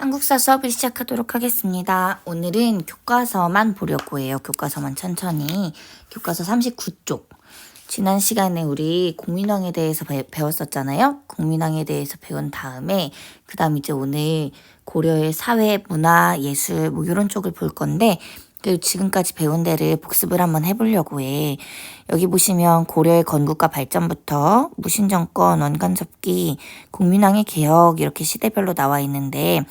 한국사 수업을 시작하도록 하겠습니다. 오늘은 교과서만 보려고 해요. 교과서만 천천히. 교과서 39쪽. 지난 시간에 우리 공민왕에 대해서 배웠었잖아요. 공민왕에 대해서 배운 다음에 그 다음 이제 오늘 고려의 사회, 문화, 예술 뭐 이런 쪽을 볼 건데 그리고 지금까지 배운 데를 복습을 한번 해보려고 해. 여기 보시면 고려의 건국과 발전부터 무신정권, 원간섭기, 공민왕의 개혁 이렇게 시대별로 나와 있는데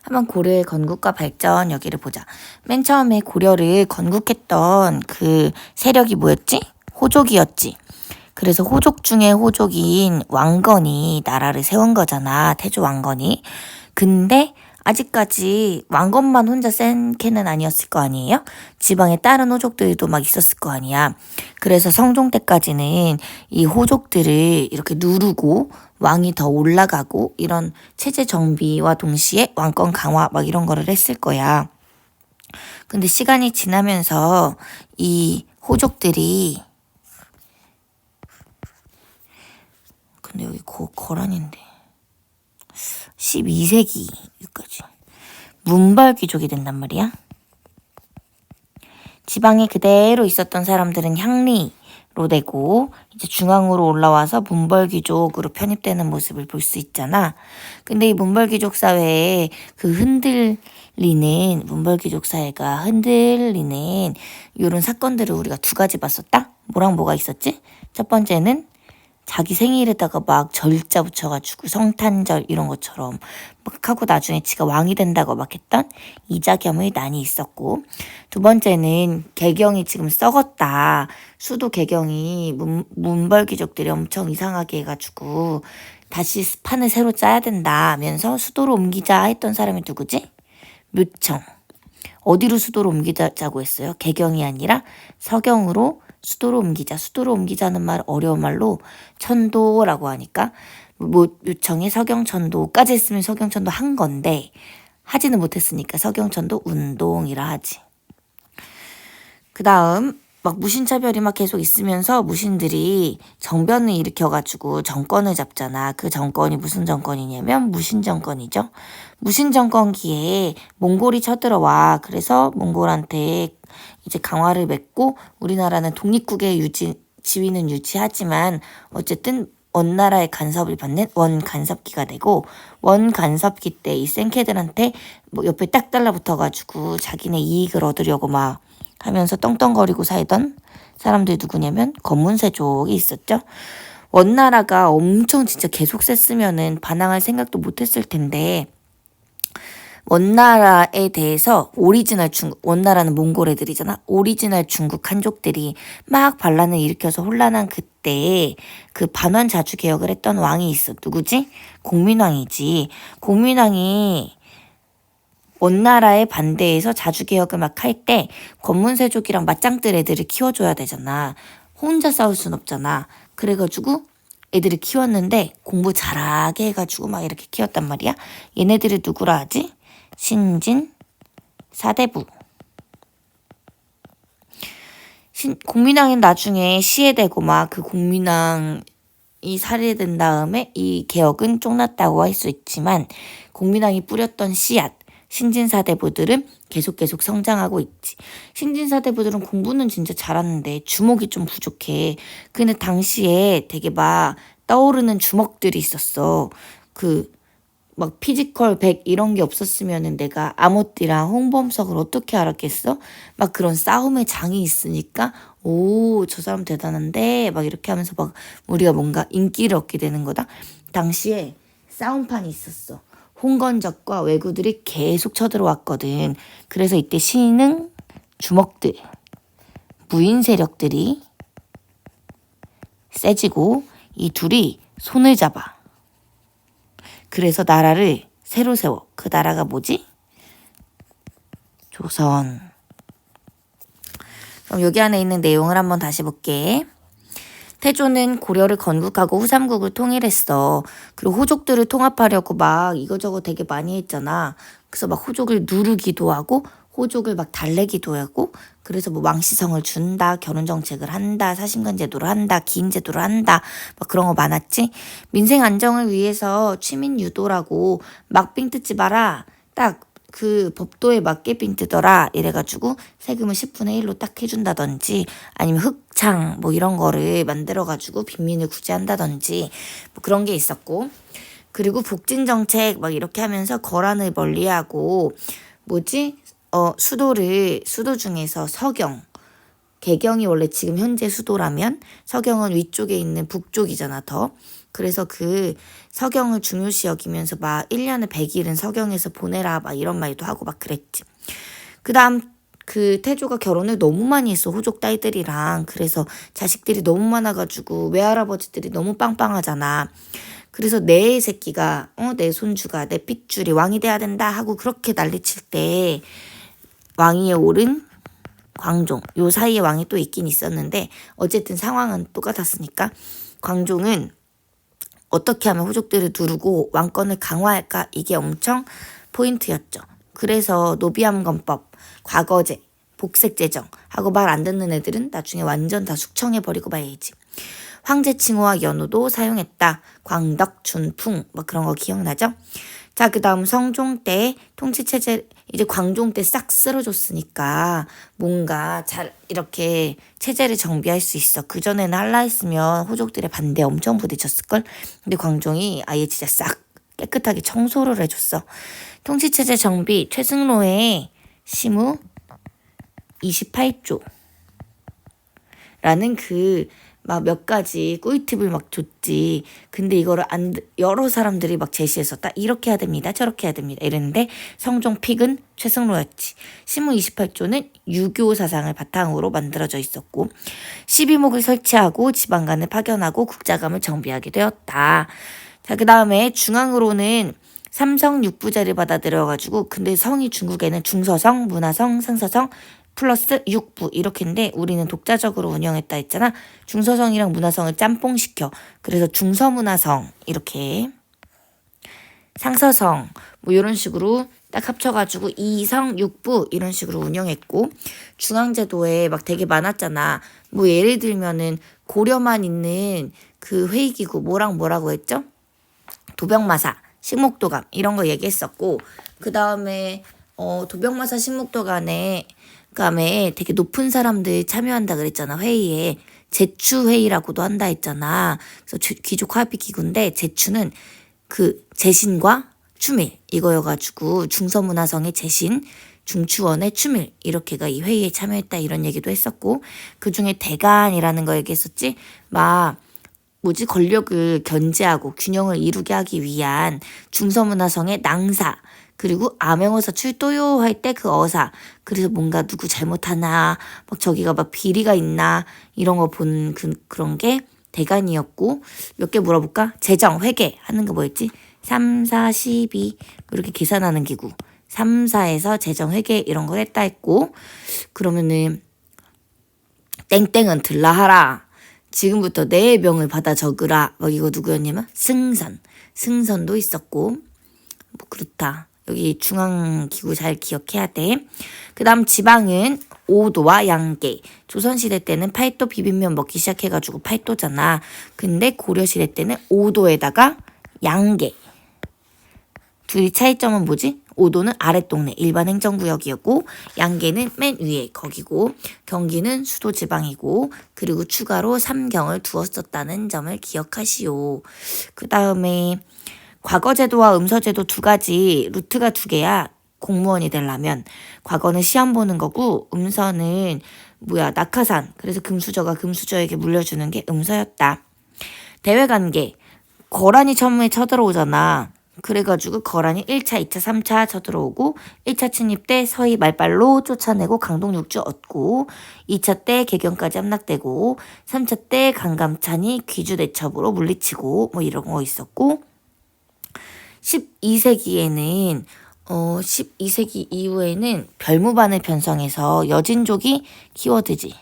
한번 고려의 건국과 발전 여기를 보자. 맨 처음에 고려를 건국했던 그 세력이 뭐였지? 호족이었지. 그래서 호족 중에 호족인 왕건이 나라를 세운 거잖아. 태조 왕건이. 근데 아직까지 왕건만 혼자 센 캐는 아니었을 거 아니에요? 지방에 다른 호족들도 막 있었을 거 아니야. 그래서 성종 때까지는 이 호족들을 이렇게 누르고 왕이 더 올라가고 이런 체제 정비와 동시에 왕권 강화 막 이런 거를 했을 거야. 근데 시간이 지나면서 이 호족들이 근데 여기 거란인데 12세기까지 문벌귀족이 된단 말이야. 지방에 그대로 있었던 사람들은 향리로 되고 이제 중앙으로 올라와서 문벌귀족으로 편입되는 모습을 볼 수 있잖아. 근데 이 문벌귀족 사회에 그 문벌귀족 사회가 흔들리는 이런 사건들을 우리가 두 가지 봤었다. 뭐랑 뭐가 있었지? 첫 번째는 자기 생일에다가 막 절자 붙여가지고 성탄절 이런 것처럼 막 하고 나중에 지가 왕이 된다고 막 했던 이자겸의 난이 있었고, 두 번째는 개경이 지금 썩었다. 수도 개경이 문벌귀족들이 엄청 이상하게 해가지고 다시 판을 새로 짜야 된다 하면서 수도로 옮기자 했던 사람이 누구지? 묘청. 어디로 수도로 옮기자고 했어요? 개경이 아니라 서경으로 수도로 옮기자. 수도로 옮기자는 말 어려운 말로 천도라고 하니까 묘청에 서경천도까지 했으면 서경천도 한 건데 하지는 못했으니까 서경천도 운동이라 하지. 그 다음 막 무신차별이 막 계속 있으면서 무신들이 정변을 일으켜가지고 정권을 잡잖아. 그 정권이 무슨 정권이냐면 무신정권이죠. 무신정권기에 몽골이 쳐들어와. 그래서 몽골한테 이제 강화를 맺고 우리나라는 독립국의 지위는 유지하지만 어쨌든 원나라의 간섭을 받는 원간섭기가 되고, 원간섭기 때 이 생캐들한테 뭐 옆에 딱 달라붙어가지고 자기네 이익을 얻으려고 막 하면서 떵떵거리고 살던 사람들이 누구냐면 검문세족이 있었죠. 원나라가 엄청 진짜 계속 셌으면은 반항할 생각도 못했을 텐데 원나라에 대해서 원나라는 몽골 애들이잖아. 오리지널 중국 한족들이 막 반란을 일으켜서 혼란한 그때 그 반환 자주 개혁을 했던 왕이 있어. 누구지? 공민왕이지. 공민왕이 원나라에 반대해서 자주개혁을 막 할 때 권문세족이랑 맞짱뜰 애들을 키워줘야 되잖아. 혼자 싸울 순 없잖아. 그래가지고 애들을 키웠는데 공부 잘하게 해가지고 막 이렇게 키웠단 말이야. 얘네들을 누구라 하지? 신진, 사대부. 공민왕은 나중에 시해되고 막 그 공민왕이 살해된 다음에 이 개혁은 쫑났다고 할 수 있지만 공민왕이 뿌렸던 씨앗, 신진사대부들은 계속 성장하고 있지. 신진사대부들은 공부는 진짜 잘하는데 주목이 좀 부족해. 근데 당시에 되게 막 떠오르는 주먹들이 있었어. 막 피지컬 100 이런 게 없었으면은 내가 아모띠랑 홍범석을 어떻게 알았겠어? 막 그런 싸움의 장이 있으니까 오, 저 사람 대단한데 막 이렇게 하면서 막 우리가 뭔가 인기를 얻게 되는 거다. 당시에 싸움판이 있었어. 홍건적과 왜구들이 계속 쳐들어왔거든. 그래서 이때 신흥 주먹들, 무인 세력들이 세지고 이 둘이 손을 잡아. 그래서 나라를 새로 세워. 그 나라가 뭐지? 조선. 그럼 여기 안에 있는 내용을 한번 다시 볼게. 태조는 고려를 건국하고 후삼국을 통일했어. 그리고 호족들을 통합하려고 막 이거저거 되게 많이 했잖아. 그래서 막 호족을 누르기도 하고 호족을 막 달래기도 하고, 그래서 뭐 왕시성을 준다, 결혼정책을 한다, 사신관 제도를 한다, 기인 제도를 한다, 막 그런 거 많았지. 민생 안정을 위해서 취민 유도라고 막 삥 뜯지 마라. 딱 그 법도에 맞게 빈 뜨더라 이래가지고 세금을 10분의 1로 딱 해준다든지 아니면 흑창 뭐 이런 거를 만들어가지고 빈민을 구제한다든지 뭐 그런 게 있었고, 그리고 북진정책 막 이렇게 하면서 거란을 멀리하고 수도 중에서 서경, 개경이 원래 지금 현재 수도라면 서경은 위쪽에 있는 북쪽이잖아 더. 그래서 그 서경을 중요시 여기면서 막 1년에 100일은 서경에서 보내라 막 이런 말도 하고 막 그랬지. 그 다음 그 태조가 결혼을 너무 많이 했어, 호족 딸들이랑. 그래서 자식들이 너무 많아가지고 외할아버지들이 너무 빵빵하잖아. 그래서 내 새끼가 내 손주가 내 핏줄이 왕이 돼야 된다 하고 그렇게 난리칠 때 왕위에 오른 광종, 요 사이에 왕이 또 있긴 있었는데 어쨌든 상황은 똑같았으니까 광종은 어떻게 하면 호족들을 두르고 왕권을 강화할까, 이게 엄청 포인트였죠. 그래서 노비암건법, 과거제, 복색제정 하고 말 안 듣는 애들은 나중에 완전 다 숙청해버리고 말이지. 황제 칭호와 연호도 사용했다. 광덕, 준풍 뭐 그런 거 기억나죠? 자, 그 다음 성종 때 통치체제, 이제 광종 때 싹 쓸어줬으니까 뭔가 잘 이렇게 체제를 정비할 수 있어. 그전에는 할라 했으면 호족들의 반대 엄청 부딪혔을걸? 근데 광종이 아예 진짜 싹 깨끗하게 청소를 해줬어. 통치체제 정비, 최승로의 시무 28조 라는 그 막 몇 가지 꿀팁을 막 줬지. 근데 이거를 여러 사람들이 막 제시해서 딱 이렇게 해야 됩니다, 저렇게 해야 됩니다 이랬는데 성종 픽은 최승로였지. 시무 28조는 유교 사상을 바탕으로 만들어져 있었고 12목을 설치하고 지방간을 파견하고 국자감을 정비하게 되었다. 자, 그 다음에 중앙으로는 삼성 육부제를 받아들여가지고, 근데 성이 중국에는 중서성, 문화성, 상서성 플러스 육부 이렇게인데 우리는 독자적으로 운영했다 했잖아. 중서성이랑 문화성을 짬뽕시켜. 그래서 중서문화성 이렇게, 상서성 뭐 이런 식으로 딱 합쳐가지고 이성 육부 이런 식으로 운영했고, 중앙제도에 막 되게 많았잖아. 뭐 예를 들면은 고려만 있는 그 회의기구 뭐라고 했죠? 도병마사, 식목도감 이런 거 얘기했었고, 그 다음에 도병마사 식목도감에 되게 높은 사람들 참여한다 그랬잖아. 회의에 제추회의라고도 한다 했잖아. 그래서 귀족 화합의 기구인데 제추는 그 제신과 추밀 이거여가지고 중서문화성의 제신, 중추원의 추밀 이렇게가 이 회의에 참여했다 이런 얘기도 했었고, 그중에 대간이라는 거 얘기했었지. 권력을 견제하고 균형을 이루게 하기 위한 중서문화성의 낭사, 그리고 암행어사 출도요 할 때 그 어사, 그래서 뭔가 누구 잘못하나 막 저기가 막 비리가 있나 이런 거 본 그런 게 대간이었고, 몇 개 물어볼까? 재정, 회계 하는 거 뭐였지? 3, 4, 12 이렇게 계산하는 기구 3, 4에서 재정, 회계 이런 걸 했다 했고, 그러면은 땡땡은 들라하라, 지금부터 내 명을 받아 적으라 막 이거 누구였냐면 승선도 있었고 뭐 그렇다. 여기 중앙기구 잘 기억해야 돼. 그 다음 지방은 오도와 양계. 조선시대 때는 팔도 비빔면 먹기 시작해가지고 팔도잖아. 근데 고려시대 때는 오도에다가 양계. 둘이 차이점은 뭐지? 오도는 아랫동네 일반 행정구역이었고 양계는 맨 위에 거기고, 경기는 수도지방이고, 그리고 추가로 삼경을 두었었다는 점을 기억하시오. 그 다음에 과거제도와 음서제도 두 가지 루트가 두 개야. 공무원이 되려면 과거는 시험 보는 거고 음서는 낙하산, 그래서 금수저가 금수저에게 물려주는 게 음서였다. 대외관계, 거란이 처음에 쳐들어오잖아. 그래가지고 거란이 1차, 2차, 3차 쳐들어오고 1차 침입 때 서희 말발로 쫓아내고 강동 육주 얻고, 2차 때 개경까지 함락되고, 3차 때 강감찬이 귀주 대첩으로 물리치고 뭐 이런 거 있었고, 12세기에는 12세기 이후에는 별무반을 편성해서 여진족이 키워드지.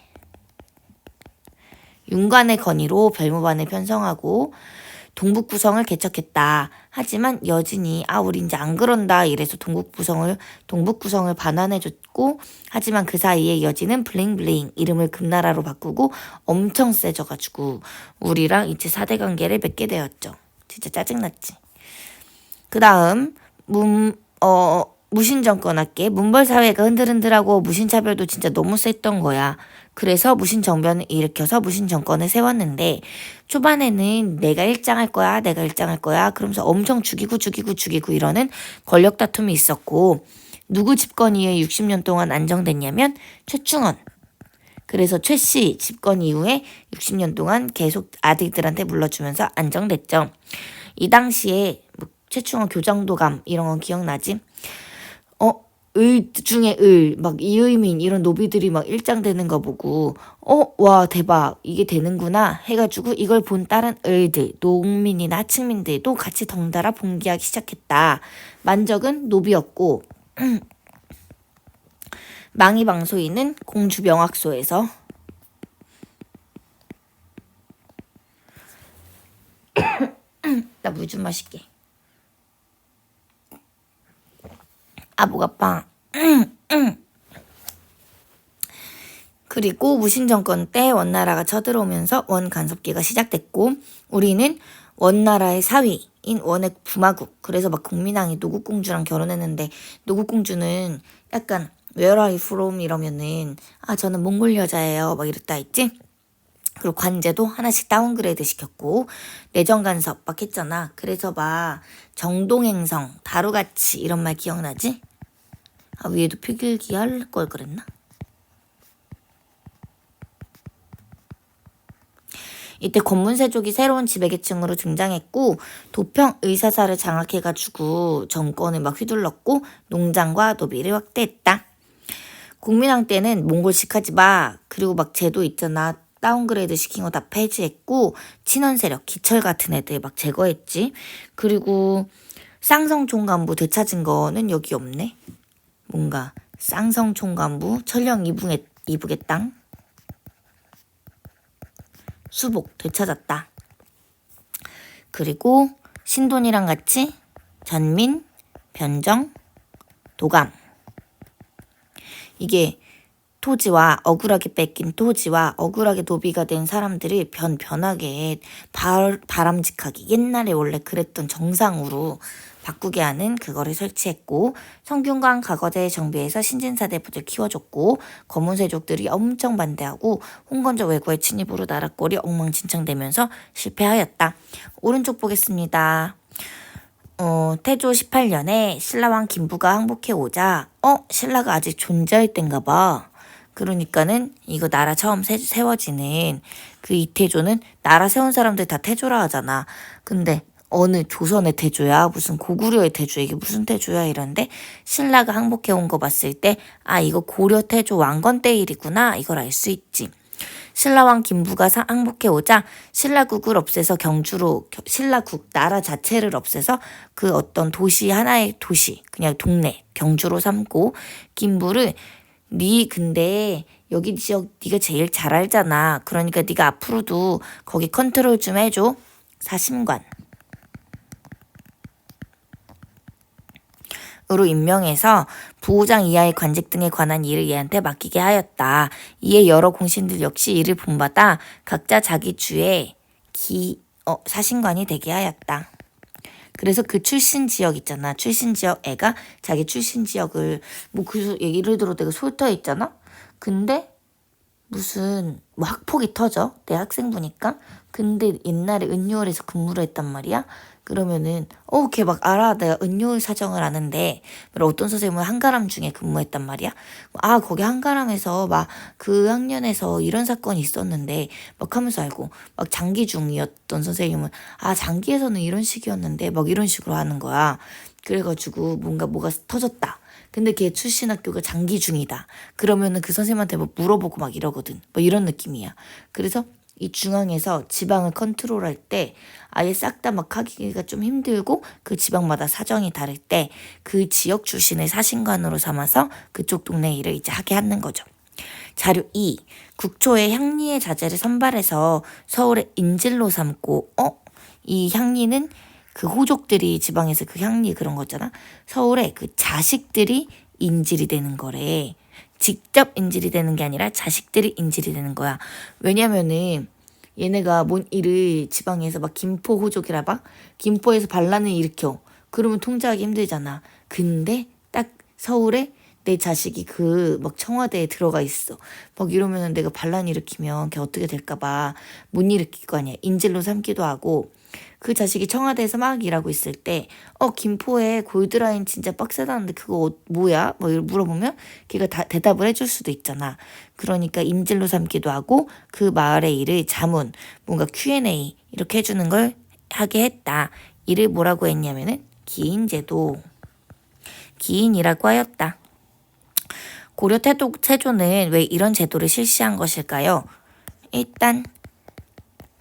윤관의 건의로 별무반을 편성하고 동북부성을 개척했다. 하지만 여진이 우리 이제 안 그런다 이래서 동북부성을 반환해줬고, 하지만 그 사이에 여진은 블링블링 이름을 금나라로 바꾸고 엄청 세져가지고 우리랑 이제 4대 관계를 맺게 되었죠. 진짜 짜증났지. 그 다음 무신정권 할게. 문벌사회가 흔들흔들하고 무신차별도 진짜 너무 셌던 거야. 그래서 무신정변을 일으켜서 무신정권을 세웠는데 초반에는 내가 일장할 거야, 내가 일장할 거야 그러면서 엄청 죽이고 이러는 권력 다툼이 있었고 누구 집권 이후에 60년 동안 안정됐냐면 최충원. 그래서 최씨 집권 이후에 60년 동안 계속 아들들한테 물러주면서 안정됐죠. 이 당시에 뭐 최충원 교정도감 이런 건 기억나지? 을 중에 막 이의민 이런 노비들이 막 일장되는 거 보고 와 대박 이게 되는구나 해가지고 이걸 본 다른 을들 농민이나 하층민들도 같이 덩달아 봉기하기 시작했다. 만적은 노비였고 망이방소인은 공주명학소에서 나 물 좀 마실게. 목 아파. 그리고 무신정권 때 원나라가 쳐들어오면서 원간섭기가 시작됐고 우리는 원나라의 사위인 원의 부마국. 그래서 막 국민왕이 노국공주랑 결혼했는데 노국공주는 약간 Where are you from 이러면은 저는 몽골 여자예요 막 이랬다 했지. 그리고 관제도 하나씩 다운그레이드 시켰고 내정 간섭 막 했잖아. 그래서 막 정동행성, 다루가치 이런 말 기억나지? 위에도 필기 할 걸 그랬나? 이때 권문세족이 새로운 지배계층으로 등장했고 도평 의사사를 장악해가지고 정권을 막 휘둘렀고 농장과 노비를 확대했다. 국민왕 때는 몽골식 하지 마. 그리고 막 제도 있잖아. 다운그레이드 시킨 거 다 폐지했고 친원 세력, 기철 같은 애들 막 제거했지. 그리고 쌍성 총간부 되찾은 거는 여기 없네. 뭔가 쌍성 총간부, 천령 이북의 땅, 수복 되찾았다. 그리고 신돈이랑 같이 전민, 변정, 도감. 이게 토지와 억울하게 뺏긴 토지와 억울하게 노비가 된 사람들을 변하게 바람직하게 옛날에 원래 그랬던 정상으로 바꾸게 하는 그거를 설치했고 성균관 가거제 정비해서 신진사대부들 키워줬고 검은세족들이 엄청 반대하고 홍건조 왜구의 침입으로 나라꼴이 엉망진창되면서 실패하였다. 오른쪽 보겠습니다. 태조 18년에 신라왕 김부가 항복해 오자 신라가 아직 존재할 땐가 봐. 그러니까는 이거 나라 처음 세워지는 그 이태조는 나라 세운 사람들 다 태조라 하잖아. 근데 어느 조선의 태조야 무슨 고구려의 태조야 이게 무슨 태조야 이런데 신라가 항복해 온 거 봤을 때 이거 고려 태조 왕건 때 일이구나 이걸 알 수 있지. 신라왕 김부가 항복해 오자 신라국을 없애서 경주로 신라국 나라 자체를 없애서 그 어떤 도시 하나의 도시 그냥 동네 경주로 삼고 김부를 근데 여기 지역 네가 제일 잘 알잖아. 그러니까 네가 앞으로도 거기 컨트롤 좀 해줘. 사심관 으로 임명해서 부호장 이하의 관직 등에 관한 일을 얘한테 맡기게 하였다. 이에 여러 공신들 역시 이를 본받아 각자 자기 주의 사신관이 되게 하였다. 그래서 그 출신 지역 있잖아. 출신 지역 애가 자기 출신 지역을 예를 들어 내가 솔터에 있잖아. 근데 무슨 학폭이 터져. 내 학생부니까. 근데 옛날에 은유월에서 근무를 했단 말이야. 그러면은 걔 막 알아. 내가 은유월 사정을 아는데 어떤 선생님은 한가람 중에 근무했단 말이야. 거기 한가람에서 막 그 학년에서 이런 사건이 있었는데 막 하면서 알고 막 장기 중이었던 선생님은 장기에서는 이런 식이었는데 막 이런 식으로 하는 거야. 그래가지고 뭐가 터졌다. 근데 걔 출신 학교가 장기 중이다. 그러면은 그 선생님한테 뭐 물어보고 막 이러거든. 뭐 이런 느낌이야. 그래서 이 중앙에서 지방을 컨트롤할 때 아예 싹 다 막 하기가 좀 힘들고 그 지방마다 사정이 다를 때 그 지역 출신을 사신관으로 삼아서 그쪽 동네 일을 이제 하게 하는 거죠. 자료 2. 국초의 향리의 자재를 선발해서 서울의 인질로 삼고 이 향리는 그 호족들이 지방에서 그 향리 그런 거잖아. 서울에 그 자식들이 인질이 되는 거래. 직접 인질이 되는 게 아니라 자식들이 인질이 되는 거야. 왜냐면은 얘네가 뭔 일을 지방에서 막 김포 호족이라 봐. 김포에서 반란을 일으켜. 그러면 통제하기 힘들잖아. 근데 딱 서울에 내 자식이 그 막 청와대에 들어가 있어. 막 이러면은 내가 반란 일으키면 걔 어떻게 될까봐 못 일으킬 거 아니야. 인질로 삼기도 하고. 그 자식이 청와대에서 막 일하고 있을 때, 김포에 골드라인 진짜 빡세다는데 그거 뭐야? 뭐 물어보면 걔가 대답을 해줄 수도 있잖아. 그러니까 인질로 삼기도 하고 그 마을의 일을 자문, 뭔가 Q&A 이렇게 해주는 걸 하게 했다. 이를 뭐라고 했냐면은 기인제도, 기인이라고 하였다. 고려 태조는 왜 이런 제도를 실시한 것일까요? 일단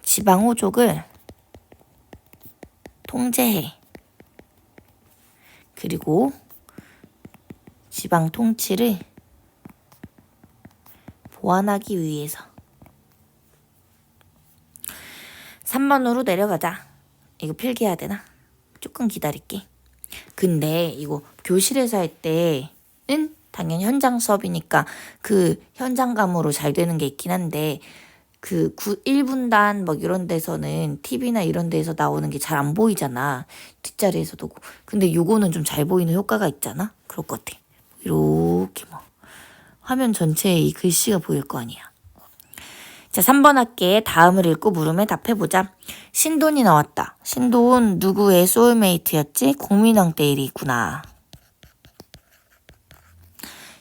지방호족을 통제해. 그리고 지방 통치를 보완하기 위해서. 3번으로 내려가자. 이거 필기해야 되나? 조금 기다릴게. 근데 이거 교실에서 할 때는 당연히 현장 수업이니까 그 현장감으로 잘 되는 게 있긴 한데, 그 1분단 뭐 이런 데서는 TV나 이런 데에서 나오는 게 잘 안 보이잖아. 뒷자리에서도. 근데 요거는 좀 잘 보이는 효과가 있잖아. 그럴 것 같아. 이렇게 뭐 화면 전체에 이 글씨가 보일 거 아니야. 자, 3번 할게. 다음을 읽고 물음에 답해보자. 신돈이 나왔다. 신돈 누구의 소울메이트였지? 공민왕 때 일이 있구나.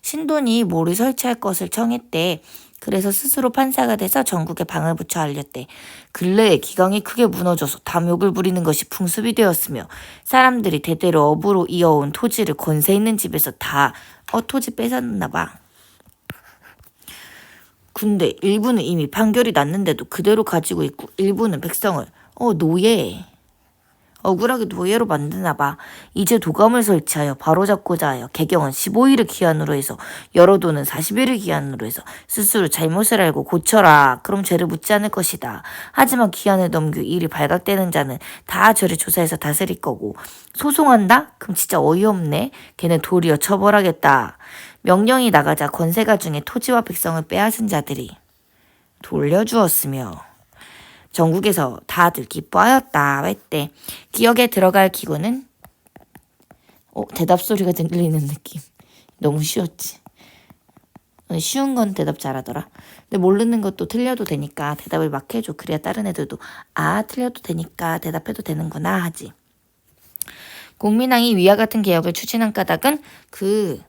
신돈이 뭐를 설치할 것을 청했대. 그래서 스스로 판사가 돼서 전국에 방을 붙여 알렸대. 근래에 기강이 크게 무너져서 담욕을 부리는 것이 풍습이 되었으며 사람들이 대대로 업으로 이어온 토지를 권세 있는 집에서 다 토지 뺏었나 봐. 근데 일부는 이미 판결이 났는데도 그대로 가지고 있고 일부는 백성을 노예, 억울하게 노예로 만드나 봐. 이제 도감을 설치하여 바로잡고자 하여 개경은 15일을 기한으로 해서 열어도는 40일을 기한으로 해서 스스로 잘못을 알고 고쳐라. 그럼 죄를 묻지 않을 것이다. 하지만 기한을 넘겨 일이 발각되는 자는 다 죄를 조사해서 다스릴 거고, 소송한다? 그럼 진짜 어이없네. 걔는 도리어 처벌하겠다. 명령이 나가자 권세가 중에 토지와 백성을 빼앗은 자들이 돌려주었으며 전국에서 다들 기뻐하였다 했대. 기억에 들어갈 기구는 대답 소리가 들리는 느낌. 너무 쉬웠지. 쉬운 건 대답 잘하더라. 근데 모르는 것도 틀려도 되니까 대답을 막 해줘. 그래야 다른 애들도 틀려도 되니까 대답해도 되는구나 하지. 공민왕이 위와 같은 개혁을 추진한 까닭은 그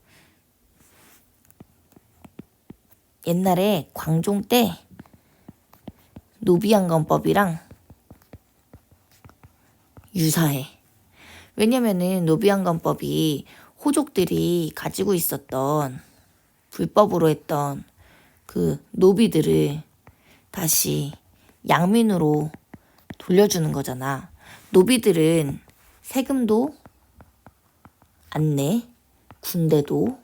옛날에 광종 때 노비양건법이랑 유사해. 왜냐면은 노비양건법이 호족들이 가지고 있었던 불법으로 했던 그 노비들을 다시 양민으로 돌려주는 거잖아. 노비들은 세금도 안 내, 군대도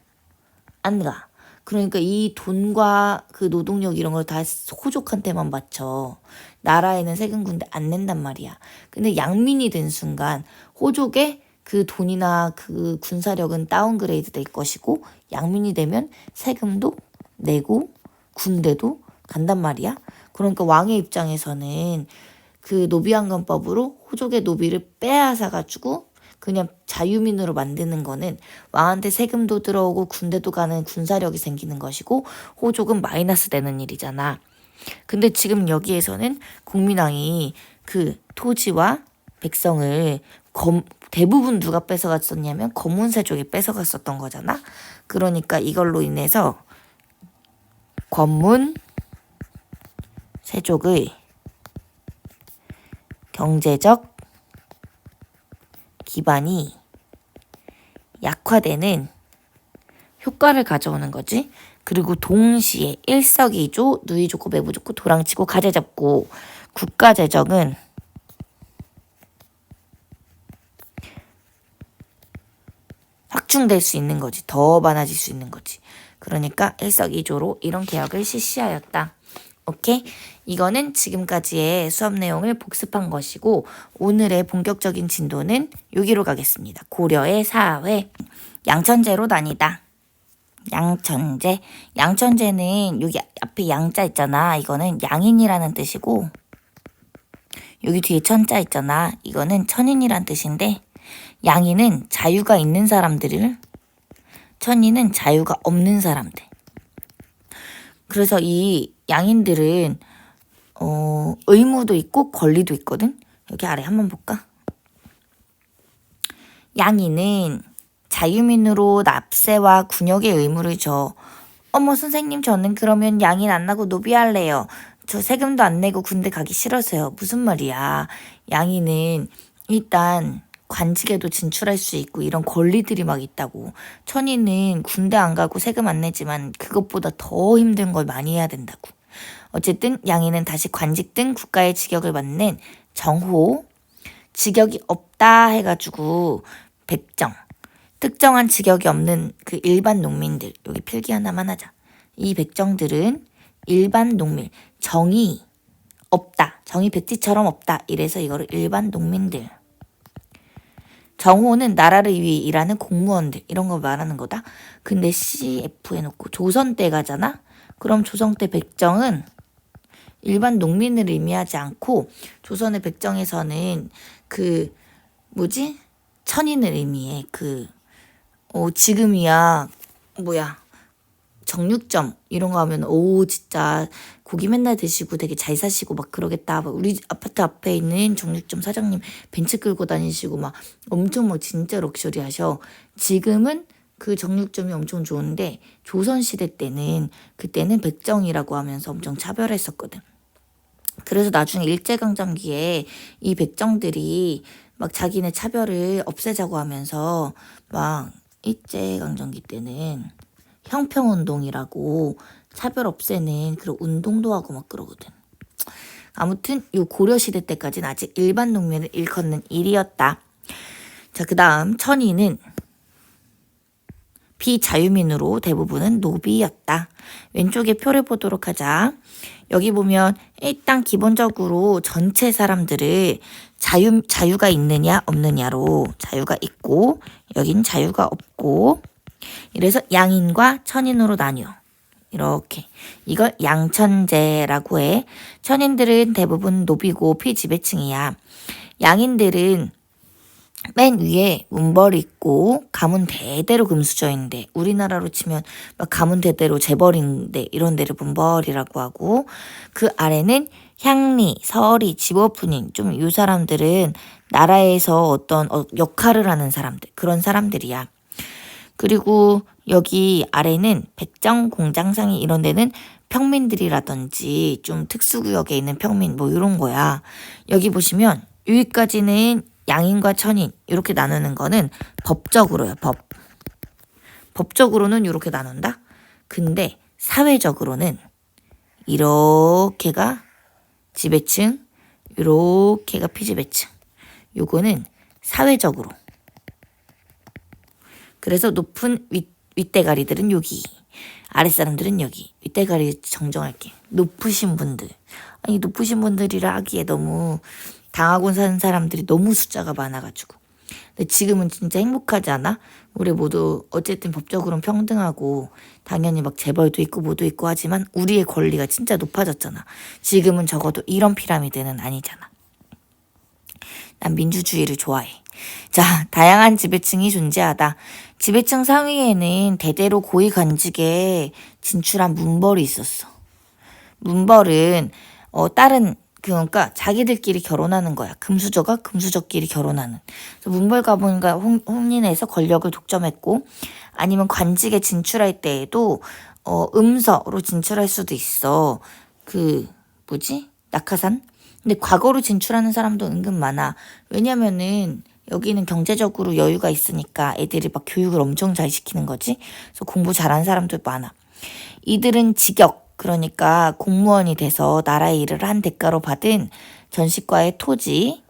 안 가. 그러니까 이 돈과 그 노동력 이런 걸 다 호족한테만 바쳐. 나라에는 세금 군대 안 낸단 말이야. 근데 양민이 된 순간 호족의 그 돈이나 그 군사력은 다운그레이드 될 것이고, 양민이 되면 세금도 내고 군대도 간단 말이야. 그러니까 왕의 입장에서는 그 노비양건법으로 호족의 노비를 빼앗아가지고 그냥 자유민으로 만드는 거는 왕한테 세금도 들어오고 군대도 가는 군사력이 생기는 것이고 호족은 마이너스 되는 일이잖아. 근데 지금 여기에서는 국민왕이 그 토지와 백성을 대부분 누가 뺏어갔었냐면 권문세족이 뺏어갔었던 거잖아. 그러니까 이걸로 인해서 권문세족의 경제적 기반이 약화되는 효과를 가져오는 거지. 그리고 동시에 일석이조, 누이 좋고 매부 좋고 도랑치고 가재 잡고 국가 재정은 확충될 수 있는 거지. 더 많아질 수 있는 거지. 그러니까 일석이조로 이런 개혁을 실시하였다. 오케이? 이거는 지금까지의 수업 내용을 복습한 것이고 오늘의 본격적인 진도는 여기로 가겠습니다. 고려의 사회. 양천제로 나뉘다. 양천제. 양천제는 여기 앞에 양자 있잖아. 이거는 양인이라는 뜻이고 여기 뒤에 천자 있잖아. 이거는 천인이란 뜻인데 양인은 자유가 있는 사람들을 천인은 자유가 없는 사람들. 그래서 이 양인들은 의무도 있고 권리도 있거든. 여기 아래 한번 볼까? 양인은 자유민으로 납세와 군역의 의무를 져. 어머 선생님, 저는 그러면 양인 안 나고 노비할래요. 저 세금도 안 내고 군대 가기 싫어서요. 무슨 말이야. 양인은 일단 관직에도 진출할 수 있고 이런 권리들이 막 있다고. 천인은 군대 안 가고 세금 안 내지만 그것보다 더 힘든 걸 많이 해야 된다고. 어쨌든 양인은 다시 관직 등 국가의 직역을 받는 정호, 직역이 없다 해가지고 백정, 특정한 직역이 없는 그 일반 농민들, 여기 필기 하나만 하자. 이 백정들은 일반 농민, 정이 없다, 정이 백지처럼 없다, 이래서 이거를 일반 농민들. 정호는 나라를 위해 일하는 공무원들, 이런 거 말하는 거다. 근데 CF 해놓고 조선 때 가잖아? 그럼 조선 때 백정은 일반 농민을 의미하지 않고 조선의 백정에서는 그 뭐지? 천인을 의미해. 지금이야 정육점 이런 거 하면 진짜 고기 맨날 드시고 되게 잘 사시고 막 그러겠다. 막 우리 아파트 앞에 있는 정육점 사장님 벤츠 끌고 다니시고 막 엄청 막 진짜 럭셔리 하셔. 지금은 그 정육점이 엄청 좋은데 조선시대 때는 그때는 백정이라고 하면서 엄청 차별했었거든. 그래서 나중에 일제강점기에 이 백정들이 막 자기네 차별을 없애자고 하면서 막 일제강점기 때는 형평운동이라고 차별 없애는 그런 운동도 하고 막 그러거든. 아무튼 요 고려시대 때까지는 아직 일반 농민을 일컫는 일이었다. 자, 그 다음 천인은 비자유민으로 대부분은 노비였다. 왼쪽에 표를 보도록 하자. 여기 보면 일단 기본적으로 전체 사람들을 자유가 있느냐 없느냐로 자유가 있고 여긴 자유가 없고 이래서 양인과 천인으로 나뉘어. 이렇게 이걸 양천제라고 해. 천인들은 대부분 노비고 피지배층이야. 양인들은 맨 위에 문벌이 있고 가문 대대로 금수저인데 우리나라로 치면 막 가문 대대로 재벌인데 이런 데를 문벌이라고 하고 그 아래는 향리, 서리, 집어푼인 좀 이 사람들은 나라에서 어떤 역할을 하는 사람들 그런 사람들이야. 그리고 여기 아래는 백정, 공장상이 이런 데는 평민들이라든지 좀 특수구역에 있는 평민 뭐 이런 거야. 여기 보시면 여기까지는 양인과 천인 이렇게 나누는 거는 법적으로요. 법적으로는 이렇게 나눈다. 근데 사회적으로는 이렇게가 지배층, 이렇게가 피지배층. 요거는 사회적으로. 그래서 높은 윗대가리들은 여기, 아랫사람들은 여기. 윗대가리 정정할게. 높으신 분들. 아니 높으신 분들이라 하기에 너무 당하고 사는 사람들이 너무 숫자가 많아가지고. 근데 지금은 진짜 행복하지 않아? 우리 모두 어쨌든 법적으로는 평등하고 당연히 막 재벌도 있고 뭐도 있고 하지만 우리의 권리가 진짜 높아졌잖아. 지금은 적어도 이런 피라미드는 아니잖아. 난 민주주의를 좋아해. 자, 다양한 지배층이 존재하다. 지배층 상위에는 대대로 고위 관직에 진출한 문벌이 있었어. 문벌은 다른 그러니까 자기들끼리 결혼하는 거야. 금수저가 금수저끼리 결혼하는. 그래서 문벌 가문과 혼인해서 권력을 독점했고 아니면 관직에 진출할 때에도 음서로 진출할 수도 있어. 낙하산? 근데 과거로 진출하는 사람도 은근 많아. 왜냐면은 여기는 경제적으로 여유가 있으니까 애들이 막 교육을 엄청 잘 시키는 거지. 그래서 공부 잘하는 사람도 많아. 이들은 직역, 그러니까 공무원이 돼서 나라의 일을 한 대가로 받은 전시과의 토지.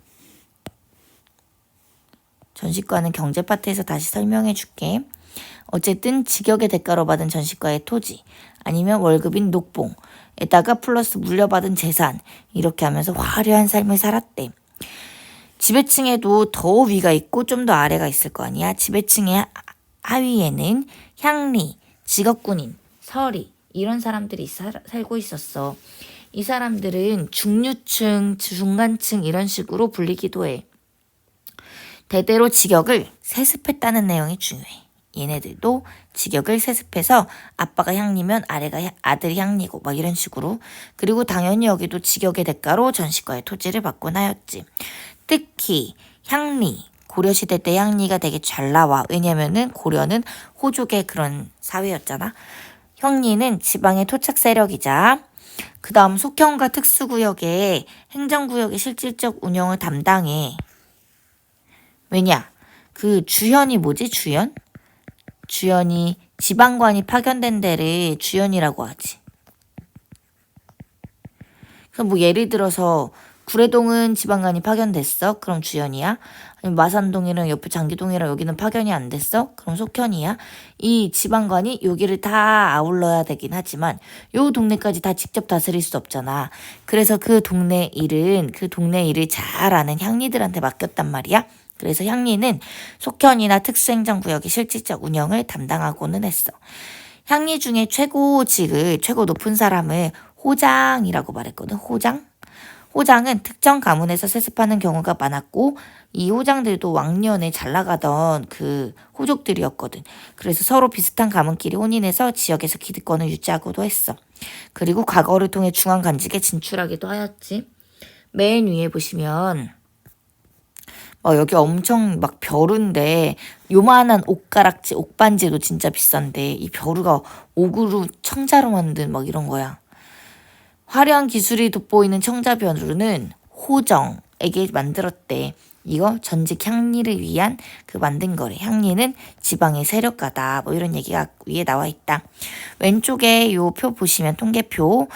전시과는 경제 파트에서 다시 설명해 줄게. 어쨌든 직역의 대가로 받은 전시과의 토지 아니면 월급인 녹봉에다가 플러스 물려받은 재산 이렇게 하면서 화려한 삶을 살았대. 지배층에도 더 위가 있고 좀 더 아래가 있을 거 아니야. 지배층의 하위에는 향리, 직업군인, 서리 이런 사람들이 살고 있었어. 이 사람들은 중류층, 중간층 이런 식으로 불리기도 해. 대대로 직역을 세습했다는 내용이 중요해. 얘네들도 직역을 세습해서 아빠가 향리면 아들이 향리고 막 이런 식으로. 그리고 당연히 여기도 직역의 대가로 전시과의 토지를 받곤 하였지. 특히 향리, 고려시대 때 향리가 되게 잘 나와. 왜냐면은 고려는 호족의 그런 사회였잖아. 향리는 지방의 토착 세력이자 그 다음 속현과 특수구역의 행정구역의 실질적 운영을 담당해. 왜냐? 그 주현이 뭐지? 주현이 지방관이 파견된 데를 주현이라고 하지. 그럼 뭐 예를 들어서 구례동은 지방관이 파견됐어? 그럼 주현이야? 아니면 마산동이랑 옆에 장기동이랑 여기는 파견이 안 됐어? 그럼 속현이야? 이 지방관이 여기를 다 아울러야 되긴 하지만 요 동네까지 다 직접 다스릴 수 없잖아. 그래서 그 동네 일을 잘 아는 향리들한테 맡겼단 말이야. 그래서 향리는 속현이나 특수행정구역의 실질적 운영을 담당하고는 했어. 향리 중에 최고 높은 사람을 호장이라고 말했거든. 호장은 특정 가문에서 세습하는 경우가 많았고 이 호장들도 왕년에 잘 나가던 그 호족들이었거든. 그래서 서로 비슷한 가문끼리 혼인해서 지역에서 기득권을 유지하고도 했어. 그리고 과거를 통해 중앙간직에 진출하기도 하였지. 맨 위에 보시면 여기 엄청 막 벼루인데 요만한 옷가락지, 옷반지도 진짜 비싼데 이 벼루가 옥으로 청자로 만든 막 이런 거야. 화려한 기술이 돋보이는 청자벼루는 호정에게 만들었대. 이거 전직 향리를 위한 그 만든 거래. 향리는 지방의 세력가다. 뭐 이런 얘기가 위에 나와 있다. 왼쪽에 요 표 보시면 통계표.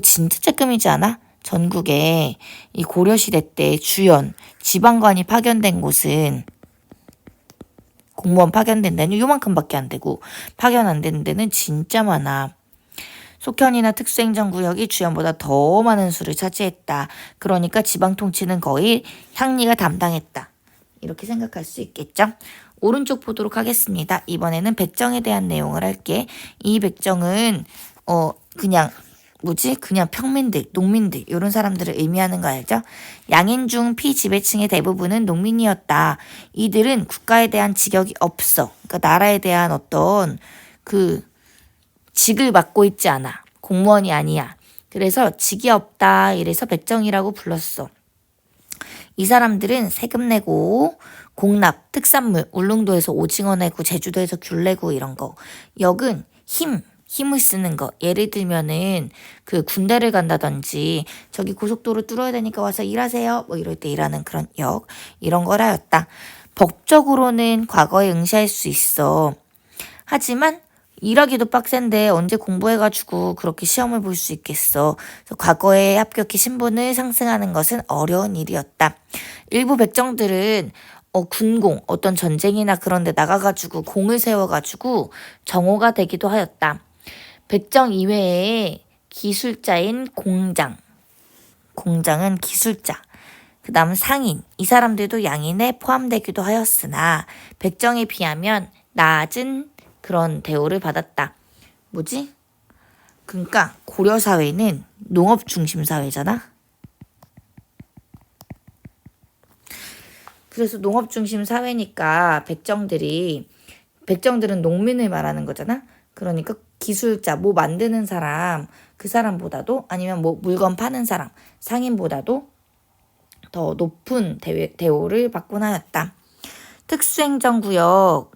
진짜 쬐끔이지 않아? 전국에 이 고려시대 때 주연, 지방관이 파견된 곳은 공무원 파견된 데는 요만큼밖에 안 되고 파견 안 되는 데는 진짜 많아. 속현이나 특수행정구역이 주연보다 더 많은 수를 차지했다. 그러니까 지방 통치는 거의 향리가 담당했다. 이렇게 생각할 수 있겠죠? 오른쪽 보도록 하겠습니다. 이번에는 백정에 대한 내용을 할게. 이 백정은 그냥 평민들, 농민들 이런 사람들을 의미하는 거 알죠? 양인 중 피지배층의 대부분은 농민이었다. 이들은 국가에 대한 직역이 없어. 그러니까 나라에 대한 어떤 그 직을 맡고 있지 않아. 공무원이 아니야. 그래서 직이 없다. 이래서 백정이라고 불렀어. 이 사람들은 세금 내고 공납, 특산물, 울릉도에서 오징어 내고 제주도에서 귤 내고 이런 거. 역은 힘을 쓰는 거. 예를 들면은 그 군대를 간다든지 저기 고속도로 뚫어야 되니까 와서 일하세요. 뭐 이럴 때 일하는 그런 역. 이런 거라였다. 법적으로는 과거에 응시할 수 있어. 하지만 일하기도 빡센데 언제 공부해가지고 그렇게 시험을 볼 수 있겠어. 그래서 과거에 합격해 신분을 상승하는 것은 어려운 일이었다. 일부 백정들은 군공, 어떤 전쟁이나 그런 데 나가가지고 공을 세워가지고 정오가 되기도 하였다. 백정 이외에 기술자인 공장은 기술자. 그 다음 상인, 이 사람들도 양인에 포함되기도 하였으나 백정에 비하면 낮은 그런 대우를 받았다. 뭐지? 그러니까 고려 사회는 농업 중심 사회잖아. 그래서 농업 중심 사회니까 백정들은 농민을 말하는 거잖아. 그러니까 기술자, 뭐 만드는 사람, 그 사람보다도 아니면 뭐 물건 파는 사람, 상인보다도 더 높은 대우를 받곤 하였다. 특수행정구역에는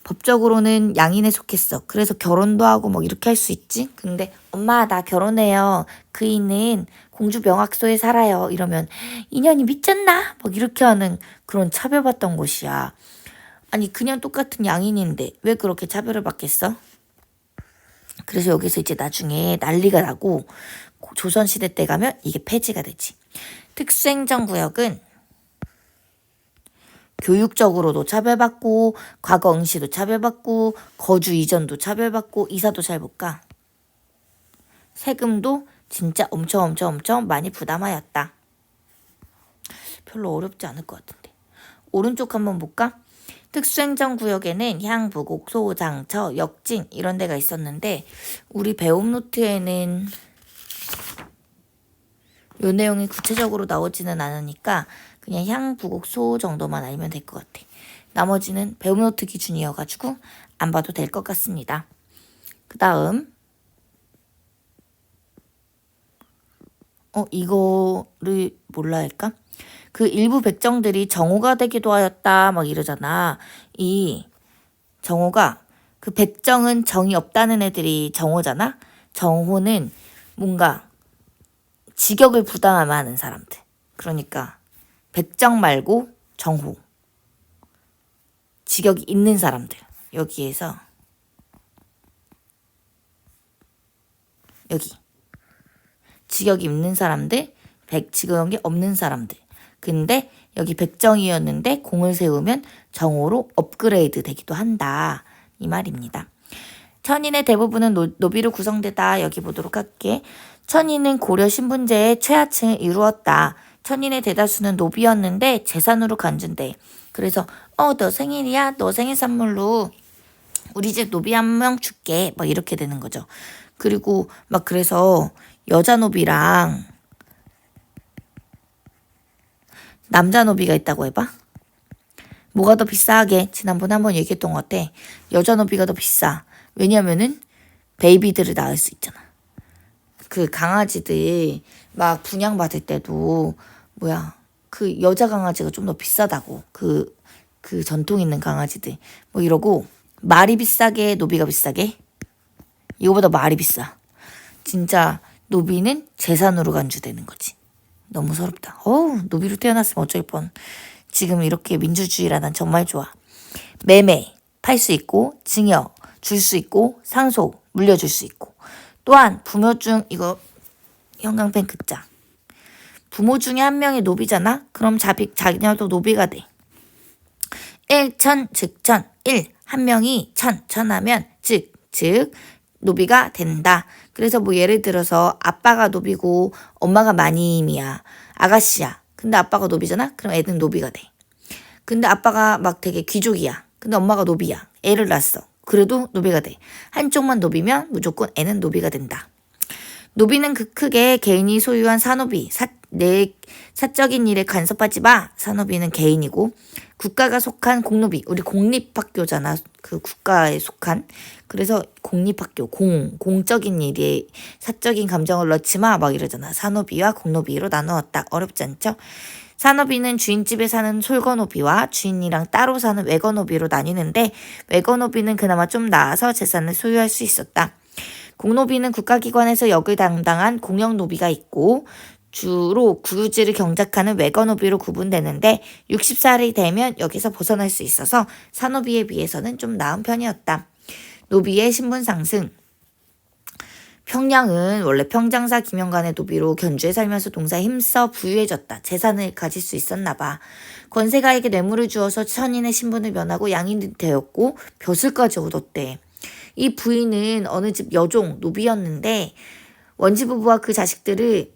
법적으로는 양인에 속했어. 그래서 결혼도 하고 뭐 이렇게 할 수 있지. 근데 엄마 나 결혼해요. 그이는 공주 명학소에 살아요. 이러면 인연이 미쳤나? 막 이렇게 하는 그런 차별받던 곳이야. 아니 그냥 똑같은 양인인데 왜 그렇게 차별을 받겠어? 그래서 여기서 이제 나중에 난리가 나고 조선시대 때 가면 이게 폐지가 되지. 특수행정구역은 교육적으로도 차별받고 과거 응시도 차별받고 거주 이전도 차별받고 이사도 잘 못 가. 세금도 진짜 엄청 많이 부담하였다. 별로 어렵지 않을 것 같은데. 오른쪽 한번 볼까? 특수행정구역에는 향, 부곡, 소, 장, 처, 역진 이런 데가 있었는데 우리 배움 노트에는 요 내용이 구체적으로 나오지는 않으니까 그냥 향, 부곡, 소 정도만 알면 될 것 같아. 나머지는 배움노트 기준이어가지고 안 봐도 될 것 같습니다. 그 다음 이거를 몰라 할까? 그 일부 백정들이 정오가 되기도 하였다 막 이러잖아. 이 정오가 그 백정은 정이 없다는 애들이 정오잖아. 정호는 뭔가 직역을 부담하는 사람들. 그러니까 백정 말고 정호. 직역이 있는 사람들. 여기에서 여기 직역이 있는 사람들, 직역이 없는 사람들. 근데 여기 백정이었는데 공을 세우면 정호로 업그레이드 되기도 한다. 이 말입니다. 천인의 대부분은 노비로 구성되다. 여기 보도록 할게. 천인은 고려 신분제의 최하층을 이루었다. 천인의 대다수는 노비였는데 재산으로 간주돼. 그래서 너 생일이야? 너 생일 선물로 우리 집 노비 한 명 줄게. 막 이렇게 되는 거죠. 그리고 막 그래서 여자 노비랑 남자 노비가 있다고 해봐. 뭐가 더 비싸게? 지난번에 한번 얘기했던 것 같아. 여자 노비가 더 비싸. 왜냐면은 베이비들을 낳을 수 있잖아. 그 강아지들 막 분양받을 때도 그 여자 강아지가 좀 더 비싸다고. 그 전통 있는 강아지들. 뭐 이러고 말이 비싸게 노비가 비싸게? 이거보다 말이 비싸. 진짜 노비는 재산으로 간주되는 거지. 너무 서럽다. 노비로 태어났으면 어쩔 뻔. 지금 이렇게 민주주의라 난 정말 좋아. 매매, 팔 수 있고, 증여, 줄 수 있고, 상속, 물려줄 수 있고. 또한 부모 중 이거 형광펜 긋자. 부모 중에 한 명이 노비잖아? 그럼 자녀도 노비가 돼. 1천, 즉 천. 1. 한 명이 천하면 즉 노비가 된다. 그래서 뭐 예를 들어서 아빠가 노비고 엄마가 마님이야. 아가씨야. 근데 아빠가 노비잖아? 그럼 애는 노비가 돼. 근데 아빠가 막 되게 귀족이야. 근데 엄마가 노비야. 애를 낳았어. 그래도 노비가 돼. 한쪽만 노비면 무조건 애는 노비가 된다. 노비는 크게 개인이 소유한 산업이 내 사적인 일에 간섭하지 마. 산업이는 개인이고 국가가 속한 공노비. 우리 공립학교잖아. 그 국가에 속한. 그래서 공립학교 공적인 일에 사적인 감정을 넣지 마. 막 이러잖아. 산업이와 공노비로 나누었다. 어렵지 않죠? 산업이는 주인집에 사는 솔거노비와 주인이랑 따로 사는 외거노비로 나뉘는데 외거노비는 그나마 좀 나아서 재산을 소유할 수 있었다. 공노비는 국가기관에서 역을 담당한 공영노비가 있고 주로 구유지를 경작하는 외거노비로 구분되는데 60살이 되면 여기서 벗어날 수 있어서 산노비에 비해서는 좀 나은 편이었다. 노비의 신분 상승. 평양은 원래 평장사 김영관의 노비로 견주에 살면서 동사에 힘써 부유해졌다. 재산을 가질 수 있었나 봐. 권세가에게 뇌물을 주어서 천인의 신분을 면하고 양인이 되었고 벼슬까지 얻었대. 이 부인은 어느 집 여종 노비였는데 원지 부부와 그 자식들을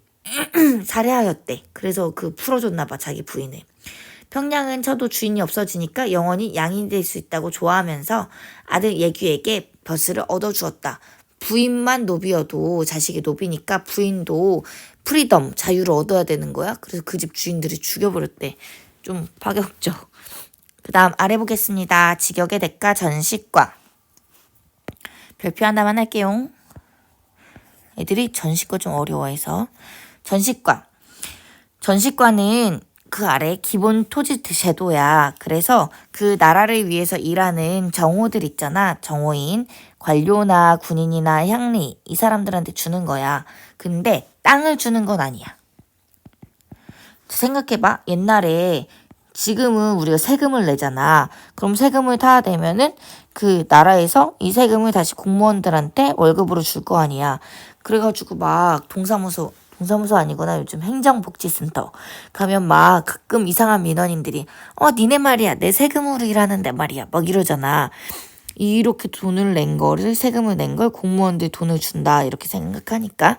살해하였대. 그래서 풀어줬나 봐 자기 부인을. 평양은 쳐도 주인이 없어지니까 영원히 양인이 될 수 있다고 좋아하면서 아들 예규에게 벼슬을 얻어주었다. 부인만 노비여도 자식이 노비니까 부인도 프리덤, 자유를 얻어야 되는 거야. 그래서 그 집 주인들이 죽여버렸대. 좀 파격적. 그 다음 아래 보겠습니다. 직역의 대가 전식과. 별표 하나만 할게요. 애들이 전식과 좀 어려워해서. 전식과. 전식과는 그 아래 기본 토지 제도야. 그래서 그 나라를 위해서 일하는 정호들 있잖아. 정호인, 관료나 군인이나 향리 이 사람들한테 주는 거야. 근데 땅을 주는 건 아니야. 생각해봐. 옛날에 지금은 우리가 세금을 내잖아. 그럼 세금을 다 내면은 그 나라에서 이 세금을 다시 공무원들한테 월급으로 줄 거 아니야. 그래가지고 막 동사무소 아니구나. 요즘 행정복지센터 가면 막 가끔 이상한 민원인들이 니네 말이야. 내 세금으로 일하는데 말이야. 막 이러잖아. 이렇게 돈을 낸 거를 세금을 낸 걸 공무원들 돈을 준다 이렇게 생각하니까.